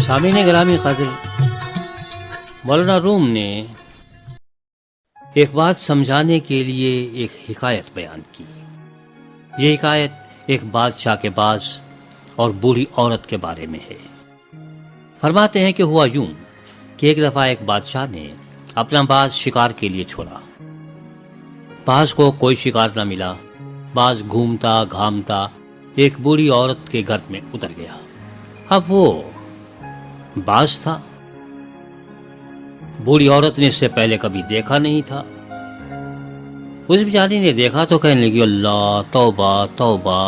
سامعین گرامی قدر، مولانا روم نے ایک بات سمجھانے کے لیے ایک حکایت بیان کی۔ یہ حکایت ایک بادشاہ کے باز اور بوڑھی عورت کے بارے میں ہے۔ فرماتے ہیں کہ ہوا یوں کہ ایک دفعہ ایک بادشاہ نے اپنا باز شکار کے لیے چھوڑا۔ باز کو کوئی شکار نہ ملا۔ باز گھومتا گھامتا ایک بوڑھی عورت کے گھر میں اتر گیا۔ اب وہ باز تھا، بوڑھی عورت نے اس سے پہلے کبھی دیکھا نہیں تھا۔ اس بیچاری نے دیکھا تو کہنے لگی، اللہ توبہ توبہ،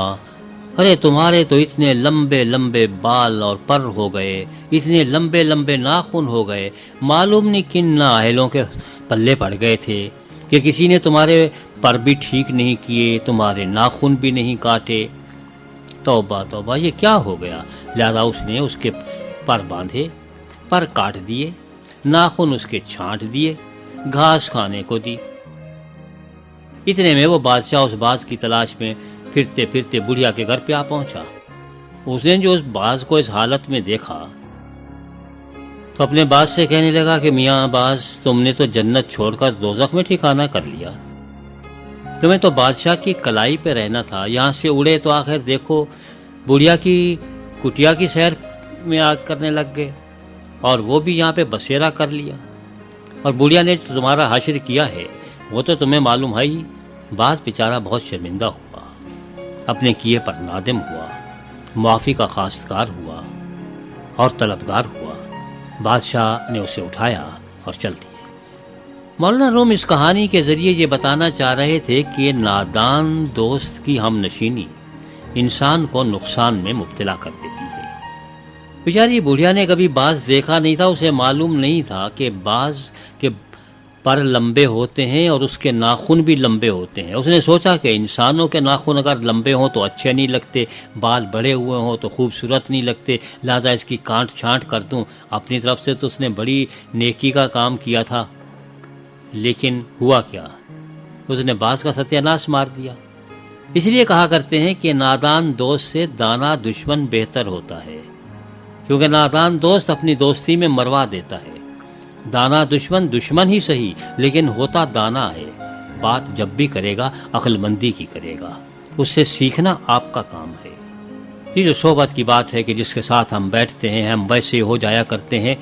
ارے تمہارے تو اتنے لمبے لمبے بال اور پر ہو گئے، اتنے لمبے لمبے ناخن ہو گئے، معلوم نہیں کن نااہلوں کے پلے پڑ گئے تھے کہ کسی نے تمہارے پر بھی ٹھیک نہیں کیے، تمہارے ناخن بھی نہیں کاٹے۔ توبہ توبہ، یہ کیا ہو گیا؟ لہذا اس نے اس کے پر باندھے، پر کاٹ دیے، ناخن اس کے چھانٹ دیے، گھاس کھانے کو دی۔ اتنے میں وہ بادشاہ اس باز کی تلاش میں پھرتے پھرتے بڑھیا کے گھر پہ آ پہنچا۔ اس نے جو اس باز کو اس حالت میں دیکھا تو اپنے باز سے کہنے لگا کہ میاں باز، تم نے تو جنت چھوڑ کر دوزخ میں ٹھکانہ کر لیا، تمہیں تو بادشاہ کی کلائی پہ رہنا تھا، یہاں سے اڑے تو آخر دیکھو بڑھیا کی کٹیا کی سیر میں آگ کرنے لگ گئے، اور وہ بھی یہاں پہ بسیرا کر لیا، اور بڑھیا نے تمہارا حشر کیا ہے وہ تو تمہیں معلوم ہے ہی۔ باز بیچارہ بہت شرمندہ ہوا، اپنے کیے پر نادم ہوا، معافی کا خواستگار ہوا اور طلبگار ہوا۔ بادشاہ نے اسے اٹھایا اور چل دیے۔ مولانا روم اس کہانی کے ذریعے یہ بتانا چاہ رہے تھے کہ نادان دوست کی ہم نشینی انسان کو نقصان میں مبتلا کر دیتی ہے۔ بیچاری بڑھیا نے کبھی باز دیکھا نہیں تھا، اسے معلوم نہیں تھا کہ باز کے پر لمبے ہوتے ہیں اور اس کے ناخن بھی لمبے ہوتے ہیں۔ اس نے سوچا کہ انسانوں کے ناخن اگر لمبے ہوں تو اچھے نہیں لگتے، بال بڑے ہوئے ہوں تو خوبصورت نہیں لگتے، لہذا اس کی کانٹ چھانٹ کر دوں۔ اپنی طرف سے تو اس نے بڑی نیکی کا کام کیا تھا، لیکن ہوا کیا؟ اس نے باز کا ستیہ ناش مار دیا۔ اس لیے کہا کرتے ہیں کہ نادان دوست سے دانا دشمن بہتر ہوتا ہے، کیونکہ نادان دوست اپنی دوستی میں مروا دیتا ہے۔ دانا دشمن دشمن ہی صحیح، لیکن ہوتا دانا ہے۔ بات جب بھی کرے گا عقل مندی کی کرے گا، اس سے سیکھنا آپ کا کام ہے۔ یہ جو صحبت کی بات ہے کہ جس کے ساتھ ہم بیٹھتے ہیں ہم ویسے ہو جایا کرتے ہیں۔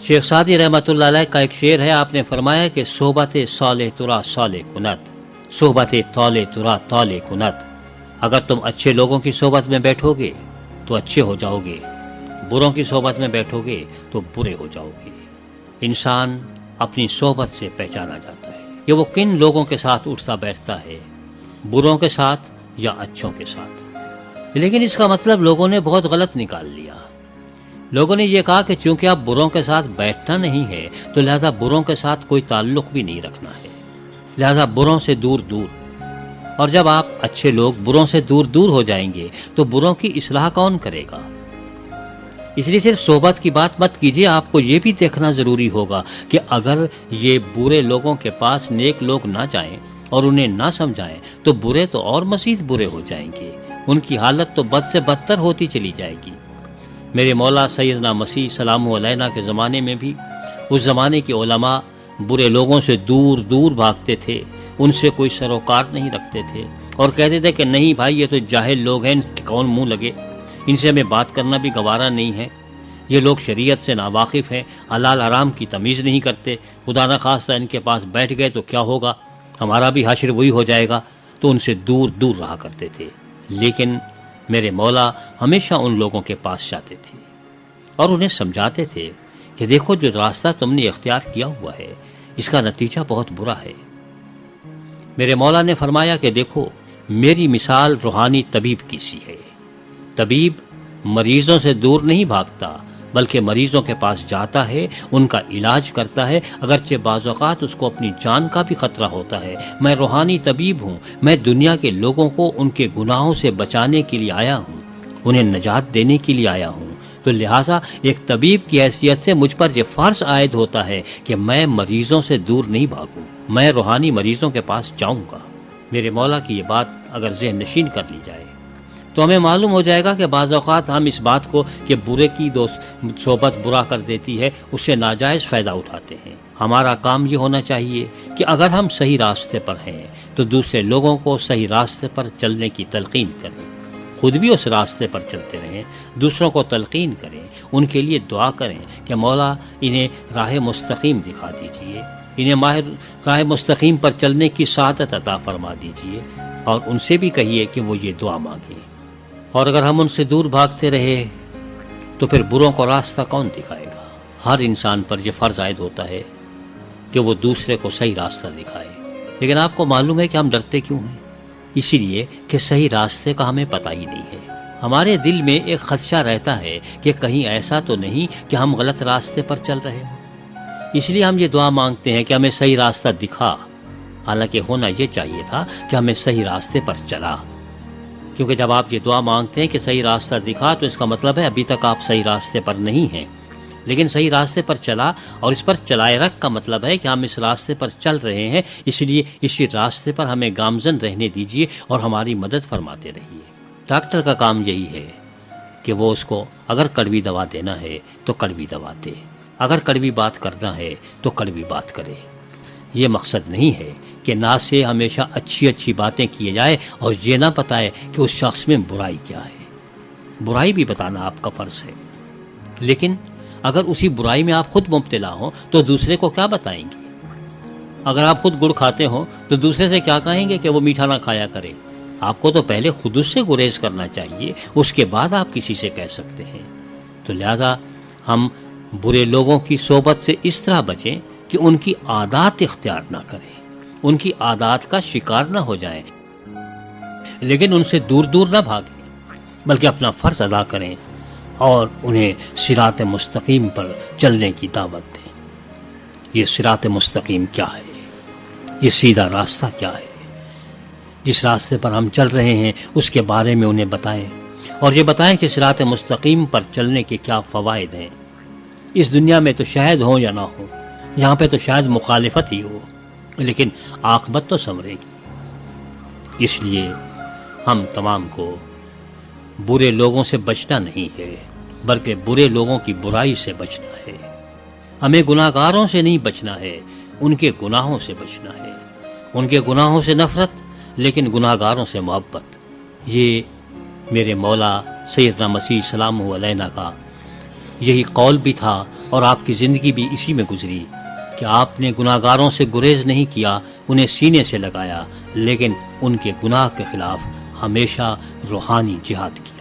شیخ سعدی رحمۃ اللہ علیہ کا ایک شعر ہے، آپ نے فرمایا کہ صحبت صالح ترا صالح کنت، صحبت طالح ترا طالح کنت۔ اگر تم اچھے لوگوں کی صحبت میں بیٹھو گے تو اچھے ہو جاؤ گے، بروں کی صحبت میں بیٹھو گے تو برے ہو جاؤ گے۔ انسان اپنی صحبت سے پہچانا جاتا ہے کہ وہ کن لوگوں کے ساتھ اٹھتا بیٹھتا ہے، بروں کے ساتھ یا اچھوں کے ساتھ۔ لیکن اس کا مطلب لوگوں نے بہت غلط نکال لیا۔ لوگوں نے یہ کہا کہ چونکہ آپ بروں کے ساتھ بیٹھنا نہیں ہے تو لہذا بروں کے ساتھ کوئی تعلق بھی نہیں رکھنا ہے، لہذا بروں سے دور دور۔ اور جب آپ اچھے لوگ بروں سے دور دور ہو جائیں گے تو بروں کی اصلاح کون کرے گا؟ اس لیے صرف صحبت کی بات مت کیجیے، آپ کو یہ بھی دیکھنا ضروری ہوگا کہ اگر یہ برے لوگوں کے پاس نیک لوگ نہ جائیں اور انہیں نہ سمجھائیں تو برے تو اور مزید برے ہو جائیں گے، ان کی حالت تو بد سے بدتر ہوتی چلی جائے گی۔ میرے مولا سیدنا مسیح سلام علیہ کے زمانے میں بھی اس زمانے کے علماء برے لوگوں سے دور دور بھاگتے تھے، ان سے کوئی سروکار نہیں رکھتے تھے اور کہتے تھے کہ نہیں بھائی یہ تو جاہل لوگ ہیں، ان کے کون منہ لگے، ان سے ہمیں بات کرنا بھی گوارا نہیں ہے، یہ لوگ شریعت سے ناواقف ہیں، حلال حرام کی تمیز نہیں کرتے، خدا نخواستہ ان کے پاس بیٹھ گئے تو کیا ہوگا، ہمارا بھی حشر وہی ہو جائے گا، تو ان سے دور دور رہا کرتے تھے۔ لیکن میرے مولا ہمیشہ ان لوگوں کے پاس جاتے تھے اور انہیں سمجھاتے تھے کہ دیکھو جو راستہ تم نے اختیار کیا ہوا ہے اس کا نتیجہ بہت برا ہے۔ میرے مولا نے فرمایا کہ دیکھو میری مثال روحانی طبیب کی سی ہے۔ طبیب مریضوں سے دور نہیں بھاگتا بلکہ مریضوں کے پاس جاتا ہے، ان کا علاج کرتا ہے، اگرچہ بعض اوقات اس کو اپنی جان کا بھی خطرہ ہوتا ہے۔ میں روحانی طبیب ہوں، میں دنیا کے لوگوں کو ان کے گناہوں سے بچانے کے لیے آیا ہوں، انہیں نجات دینے کے لیے آیا ہوں، تو لہٰذا ایک طبیب کی حیثیت سے مجھ پر یہ فرض عائد ہوتا ہے کہ میں مریضوں سے دور نہیں بھاگوں، میں روحانی مریضوں کے پاس جاؤں گا۔ میرے مولا کی یہ بات اگر ذہن نشین کر لی جائے تو ہمیں معلوم ہو جائے گا کہ بعض اوقات ہم اس بات کو کہ برے کی صحبت برا کر دیتی ہے اس سے ناجائز فائدہ اٹھاتے ہیں۔ ہمارا کام یہ ہونا چاہیے کہ اگر ہم صحیح راستے پر ہیں تو دوسرے لوگوں کو صحیح راستے پر چلنے کی تلقین کریں، خود بھی اس راستے پر چلتے رہیں، دوسروں کو تلقین کریں، ان کے لیے دعا کریں کہ مولا انہیں راہ مستقیم دکھا دیجئے، انہیں راہ مستقیم پر چلنے کی سعادت عطا فرما دیجئے، اور ان سے بھی کہیے کہ وہ یہ دعا مانگیں۔ اور اگر ہم ان سے دور بھاگتے رہے تو پھر بروں کو راستہ کون دکھائے گا؟ ہر انسان پر یہ فرض عائد ہوتا ہے کہ وہ دوسرے کو صحیح راستہ دکھائے، لیکن آپ کو معلوم ہے کہ ہم ڈرتے کیوں ہیں؟ اسی لیے کہ صحیح راستے کا ہمیں پتہ ہی نہیں ہے۔ ہمارے دل میں ایک خدشہ رہتا ہے کہ کہیں ایسا تو نہیں کہ ہم غلط راستے پر چل رہے ہوں، اس لیے ہم یہ دعا مانگتے ہیں کہ ہمیں صحیح راستہ دکھا، حالانکہ ہونا یہ چاہیے تھا کہ ہمیں صحیح راستے پر چلا، کیونکہ جب آپ یہ دعا مانگتے ہیں کہ صحیح راستہ دکھا تو اس کا مطلب ہے ابھی تک آپ صحیح راستے پر نہیں ہیں، لیکن صحیح راستے پر چلا اور اس پر چلائے رکھ کا مطلب ہے کہ ہم اس راستے پر چل رہے ہیں، اس لیے اسی راستے پر ہمیں گامزن رہنے دیجیے اور ہماری مدد فرماتے رہیے۔ ڈاکٹر کا کام یہی ہے کہ وہ اس کو اگر کڑوی دوا دینا ہے تو کڑوی دوا دے، اگر کڑوی بات کرنا ہے تو کڑوی بات کرے۔ یہ مقصد نہیں ہے کہ نہ سے ہمیشہ اچھی اچھی باتیں کیے جائے اور یہ نہ بتائے کہ اس شخص میں برائی کیا ہے۔ برائی بھی بتانا آپ کا فرض ہے، لیکن اگر اسی برائی میں آپ خود مبتلا ہوں تو دوسرے کو کیا بتائیں گے؟ اگر آپ خود گڑ کھاتے ہوں تو دوسرے سے کیا کہیں گے کہ وہ میٹھا نہ کھایا کرے؟ آپ کو تو پہلے خود اس سے گریز کرنا چاہیے، اس کے بعد آپ کسی سے کہہ سکتے ہیں۔ تو لہذا ہم برے لوگوں کی صحبت سے اس طرح بچیں کہ ان کی عادات اختیار نہ کریں، ان کی عادات کا شکار نہ ہو جائیں، لیکن ان سے دور دور نہ بھاگیں، بلکہ اپنا فرض ادا کریں اور انہیں صراط مستقیم پر چلنے کی دعوت دیں۔ یہ صراط مستقیم کیا ہے؟ یہ سیدھا راستہ کیا ہے؟ جس راستے پر ہم چل رہے ہیں اس کے بارے میں انہیں بتائیں، اور یہ بتائیں کہ صراط مستقیم پر چلنے کے کیا فوائد ہیں۔ اس دنیا میں تو شاید ہو یا نہ ہو، یہاں پہ تو شاید مخالفت ہی ہو، لیکن عاقبت تو سنورے گی۔ اس لیے ہم تمام کو برے لوگوں سے بچنا نہیں ہے، بلکہ برے لوگوں کی برائی سے بچنا ہے۔ ہمیں گناہگاروں سے نہیں بچنا ہے، ان کے گناہوں سے بچنا ہے، ان کے گناہوں سے نفرت لیکن گناہگاروں سے محبت۔ یہ میرے مولا سیدنا مسیح سلام علیہ کا یہی قول بھی تھا، اور آپ کی زندگی بھی اسی میں گزری کہ آپ نے گناہگاروں سے گریز نہیں کیا، انہیں سینے سے لگایا، لیکن ان کے گناہ کے خلاف ہمیشہ روحانی جہاد کی۔